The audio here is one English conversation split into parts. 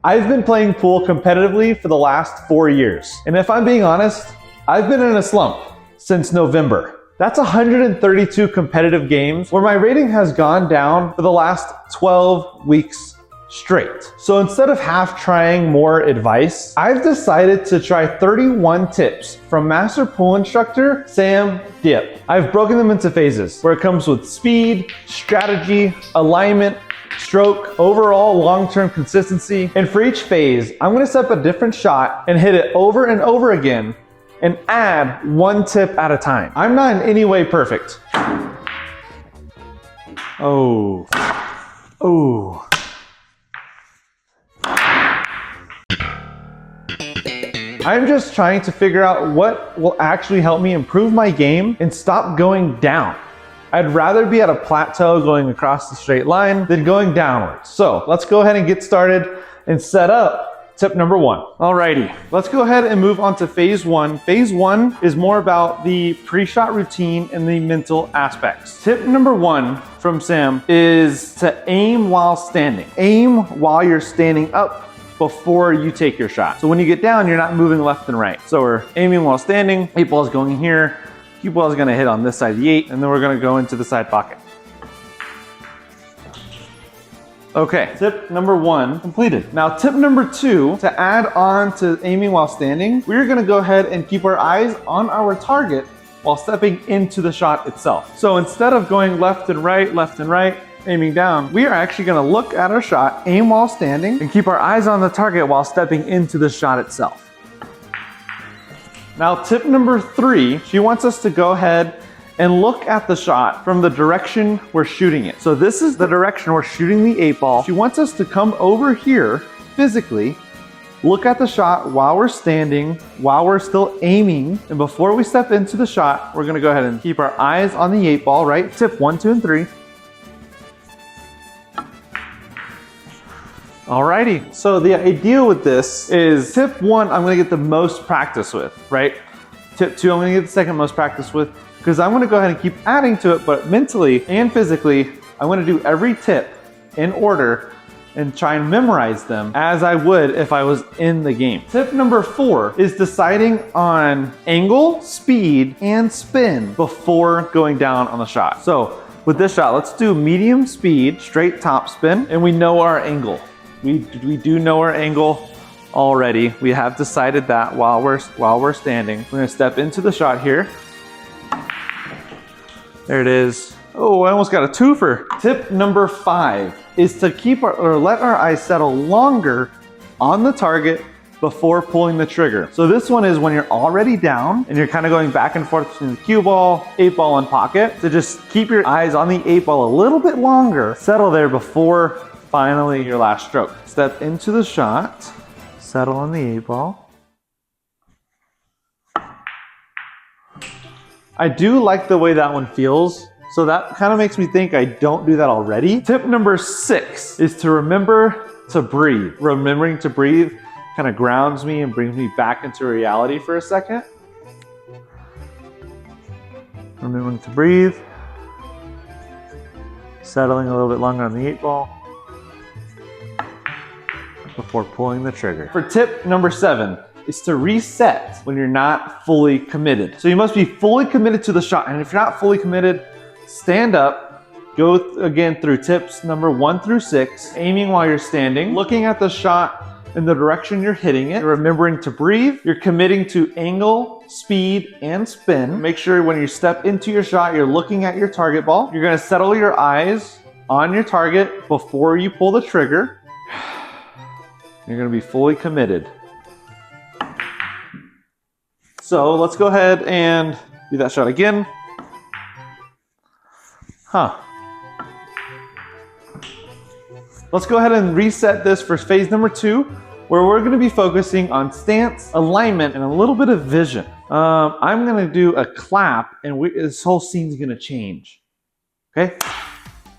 I've been playing pool competitively for the last 4 years. And if I'm being honest, I've been in a slump since November. That's 132 competitive games where my rating has gone down for the last 12 weeks straight. So instead of half trying more advice, I've decided to try 31 tips from master pool instructor Samm Diep. I've broken them into phases where it comes with speed, strategy, alignment, stroke, overall long-term consistency. And for each phase, I'm gonna set up a different shot and hit it over and over again and add one tip at a time. I'm not in any way perfect. Oh. I'm just trying to figure out what will actually help me improve my game and stop going down. I'd rather be at a plateau going across the straight line than going downwards. So let's go ahead and get started and set up tip number 1. Alrighty, let's go ahead and move on to phase 1. Phase 1 is more about the pre-shot routine and the mental aspects. Tip number 1 from Samm is to aim while standing. Aim while you're standing up before you take your shot. So when you get down, you're not moving left and right. So we're aiming while standing, 8 ball is going here, cue ball is gonna hit on this side of the 8, and then we're gonna go into the side pocket. Okay, tip number 1 completed. Now tip number 2, to add on to aiming while standing, we're gonna go ahead and keep our eyes on our target while stepping into the shot itself. So instead of going left and right, aiming down, we are actually gonna look at our shot, aim while standing, and keep our eyes on the target while stepping into the shot itself. Now tip number 3, she wants us to go ahead and look at the shot from the direction we're shooting it. So this is the direction we're shooting the 8 ball. She wants us to come over here physically, look at the shot while we're standing, while we're still aiming, and before we step into the shot, we're gonna go ahead and keep our eyes on the 8 ball, right? Tip 1, 2, and 3. Alrighty, so the idea with this is tip 1, I'm gonna get the most practice with, right? Tip 2, I'm gonna get the second most practice with, because I'm gonna go ahead and keep adding to it, but mentally and physically, I'm gonna do every tip in order and try and memorize them as I would if I was in the game. Tip number 4 is deciding on angle, speed, and spin before going down on the shot. So with this shot, let's do medium speed, straight top spin, and we know our angle. We do know our angle already. We have decided that while we're standing. We're gonna step into the shot here. There it is. Oh, I almost got a twofer. Tip number 5 is to let our eyes settle longer on the target before pulling the trigger. So this one is when you're already down and you're kind of going back and forth between the cue ball, 8 ball, and pocket. So just keep your eyes on the 8 ball a little bit longer. Settle there before finally your last stroke. Step into the shot, settle on the 8 ball. I do like the way that one feels, so that kind of makes me think I don't do that already. Tip number 6 is to remember to breathe. Remembering to breathe kind of grounds me and brings me back into reality for a second. Remembering to breathe. Settling a little bit longer on the 8 ball before pulling the trigger. For tip number 7 is to reset when you're not fully committed. So you must be fully committed to the shot, and if you're not fully committed, stand up, go again through tips number 1 through 6, aiming while you're standing, looking at the shot in the direction you're hitting it, remembering to breathe, you're committing to angle, speed, and spin. Make sure when you step into your shot, you're looking at your target ball. You're gonna settle your eyes on your target before you pull the trigger. You're gonna be fully committed. So let's go ahead and do that shot again. Let's go ahead and reset this for phase number 2, where we're gonna be focusing on stance, alignment, and a little bit of vision. I'm gonna do a clap, and this whole scene's gonna change, okay?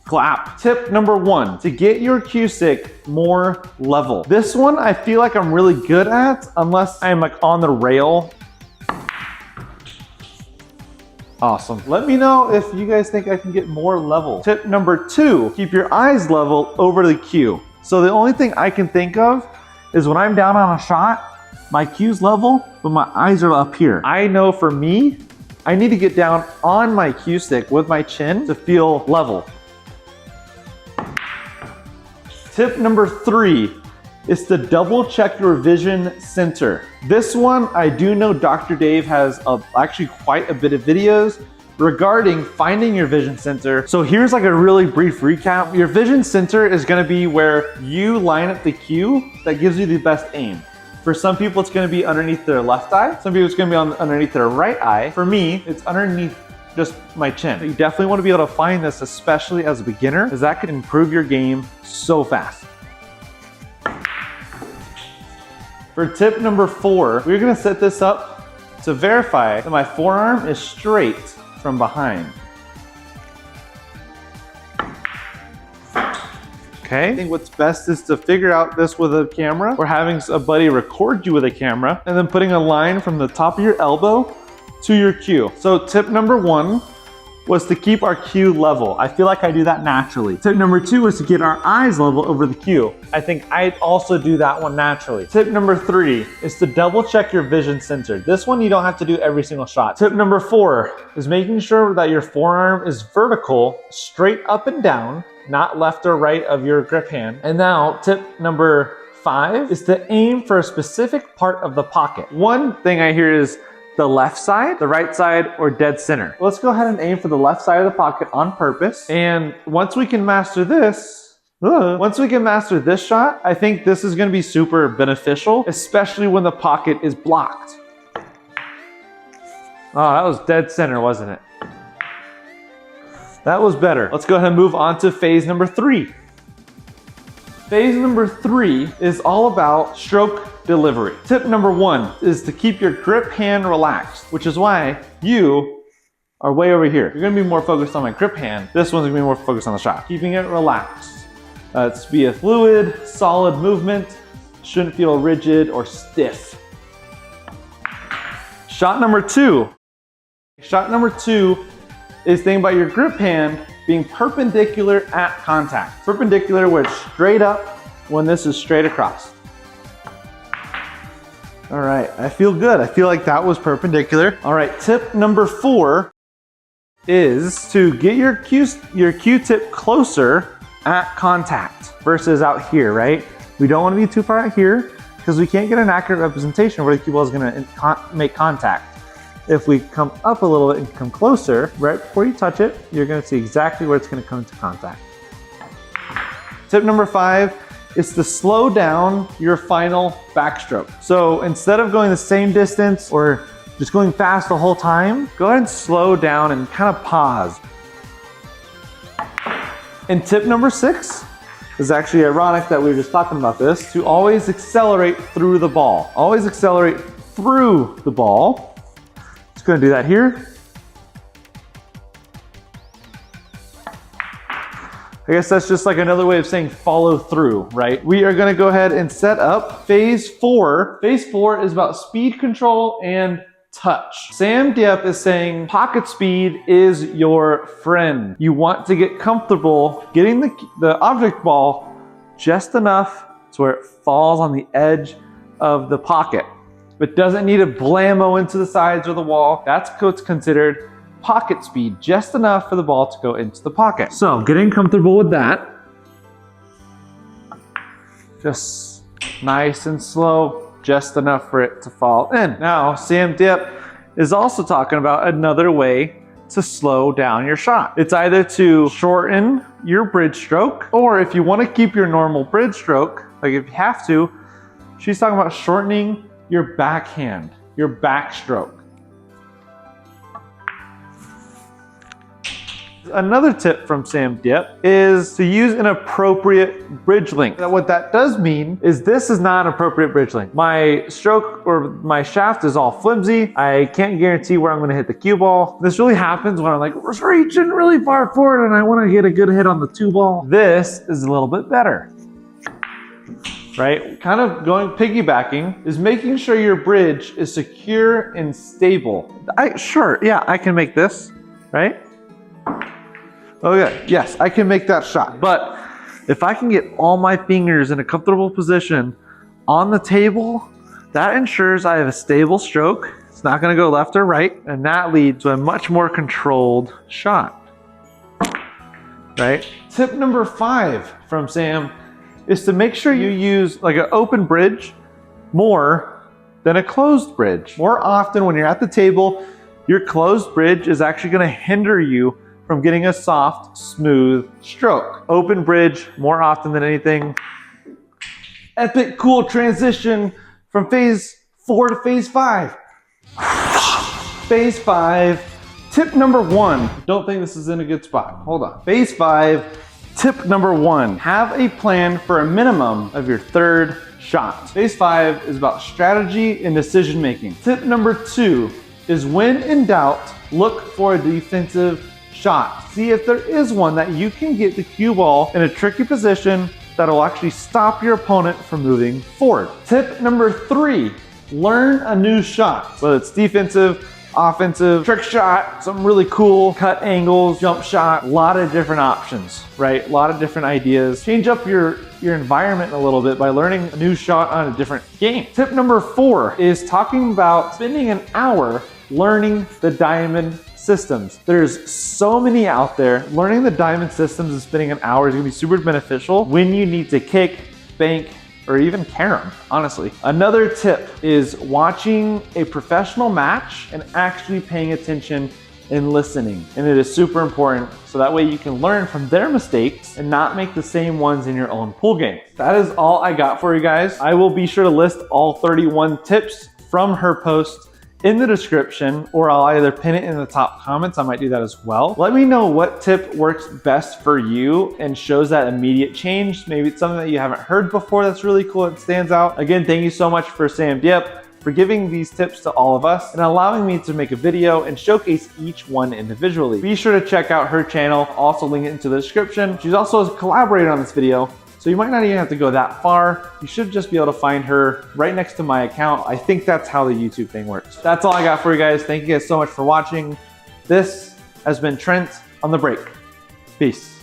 Clap. Tip number 1, to get your cue stick more level. This one I feel like I'm really good at, unless I'm like on the rail. Awesome. Let me know if you guys think I can get more level. Tip number 2, keep your eyes level over the cue. So the only thing I can think of is when I'm down on a shot, my cue's level, but my eyes are up here. I know for me, I need to get down on my cue stick with my chin to feel level. Tip number 3 is to double check your vision center. This one, I do know Dr. Dave has actually quite a bit of videos regarding finding your vision center. So here's like a really brief recap. Your vision center is gonna be where you line up the cue that gives you the best aim. For some people, it's gonna be underneath their left eye. Some people, it's gonna be underneath their right eye. For me, it's underneath just my chin. You definitely wanna be able to find this, especially as a beginner, because that can improve your game so fast. For tip number 4, we're gonna set this up to verify that my forearm is straight from behind. Okay, I think what's best is to figure out this with a camera or having a buddy record you with a camera and then putting a line from the top of your elbow to your cue. So tip number 1 was to keep our cue level. I feel like I do that naturally. Tip number 2 was to get our eyes level over the cue. I think I'd also do that one naturally. Tip number 3 is to double check your vision center. This one you don't have to do every single shot. Tip number 4 is making sure that your forearm is vertical, straight up and down, not left or right of your grip hand. And now tip number 5 is to aim for a specific part of the pocket. One thing I hear is the left side, the right side, or dead center. Let's go ahead and aim for the left side of the pocket on purpose. And once we can master this, shot, I think this is gonna be super beneficial, especially when the pocket is blocked. Oh, that was dead center, wasn't it? That was better. Let's go ahead and move on to phase number 3. Phase number 3 is all about stroke delivery. Tip number 1 is to keep your grip hand relaxed, which is why you are way over here. You're gonna be more focused on my grip hand. This one's gonna be more focused on the shot. Keeping it relaxed. It's be a fluid, solid movement. Shouldn't feel rigid or stiff. Shot number 2. Shot number 2 is thinking about your grip hand being perpendicular at contact. Perpendicular where it's straight up when this is straight across. All right, I feel good. I feel like that was perpendicular. All right, tip number 4 is to get your Q-tip closer at contact versus out here, right? We don't want to be too far out here because we can't get an accurate representation of where the cue ball is going to make contact. If we come up a little bit and come closer, right before you touch it, you're gonna see exactly where it's gonna come into contact. Tip number 5 is to slow down your final backstroke. So instead of going the same distance or just going fast the whole time, go ahead and slow down and kind of pause. And tip number 6 is actually ironic that we were just talking about this, to always accelerate through the ball. Always accelerate through the ball. Gonna do that here. I guess that's just like another way of saying follow through, right? We are gonna go ahead and set up phase 4. Phase 4 is about speed control and touch. Samm Diep is saying pocket speed is your friend. You want to get comfortable getting the object ball just enough to where it falls on the edge of the pocket. It doesn't need to blammo into the sides or the wall. That's what's considered pocket speed, just enough for the ball to go into the pocket. So getting comfortable with that. Just nice and slow, just enough for it to fall in. Now, Samm Diep is also talking about another way to slow down your shot. It's either to shorten your bridge stroke, or if you want to keep your normal bridge stroke, like if you have to, she's talking about shortening your backhand, your backstroke. Another tip from Samm Diep is to use an appropriate bridge length. Now what that does mean is this is not an appropriate bridge length. My stroke or my shaft is all flimsy. I can't guarantee where I'm gonna hit the cue ball. This really happens when I'm like reaching really far forward and I wanna get a good hit on the 2 ball. This is a little bit better. Right? Kind of piggybacking is making sure your bridge is secure and stable. Sure, yeah, I can make this, right? Okay, yes, I can make that shot. But if I can get all my fingers in a comfortable position on the table, that ensures I have a stable stroke. It's not gonna go left or right, and that leads to a much more controlled shot, right? Tip number 5 from Sam is to make sure you use like an open bridge more than a closed bridge. More often when you're at the table, your closed bridge is actually gonna hinder you from getting a soft, smooth stroke. Open bridge more often than anything. Epic cool transition from phase 4 to phase 5. Phase 5, tip number 1. Don't think this is in a good spot. Hold on. Phase 5, tip number 1. Have a plan for a minimum of your third shot. Phase 5 is about strategy and decision making. Tip number 2 is when in doubt, look for a defensive shot. See if there is one that you can get the cue ball in a tricky position that will actually stop your opponent from moving forward. Tip number 3, learn a new shot. Whether it's defensive, offensive, trick shot, something really cool, cut angles, jump shot, a lot of different options, right? A lot of different ideas. Change up your environment a little bit by learning a new shot on a different game. Tip number 4 is talking about spending an hour learning the diamond systems. There's so many out there. Learning the diamond systems and spending an hour is gonna be super beneficial when you need to kick, bank, or even carom, honestly. Another tip is watching a professional match and actually paying attention and listening. And it is super important, so that way you can learn from their mistakes and not make the same ones in your own pool game. That is all I got for you guys. I will be sure to list all 31 tips from her post in the description, or I'll either pin it in the top comments. I might do that as well. Let me know what tip works best for you and shows that immediate change. Maybe it's something that you haven't heard before that's really cool, it stands out. Again, thank you so much for Samm Diep for giving these tips to all of us and allowing me to make a video and showcase each one individually. Be sure to check out her channel. I'll also link it into the description. She's also a collaborator on this video, so you might not even have to go that far. You should just be able to find her right next to my account. I think that's how the YouTube thing works. That's all I got for you guys. Thank you guys so much for watching. This has been Trent on the break. Peace.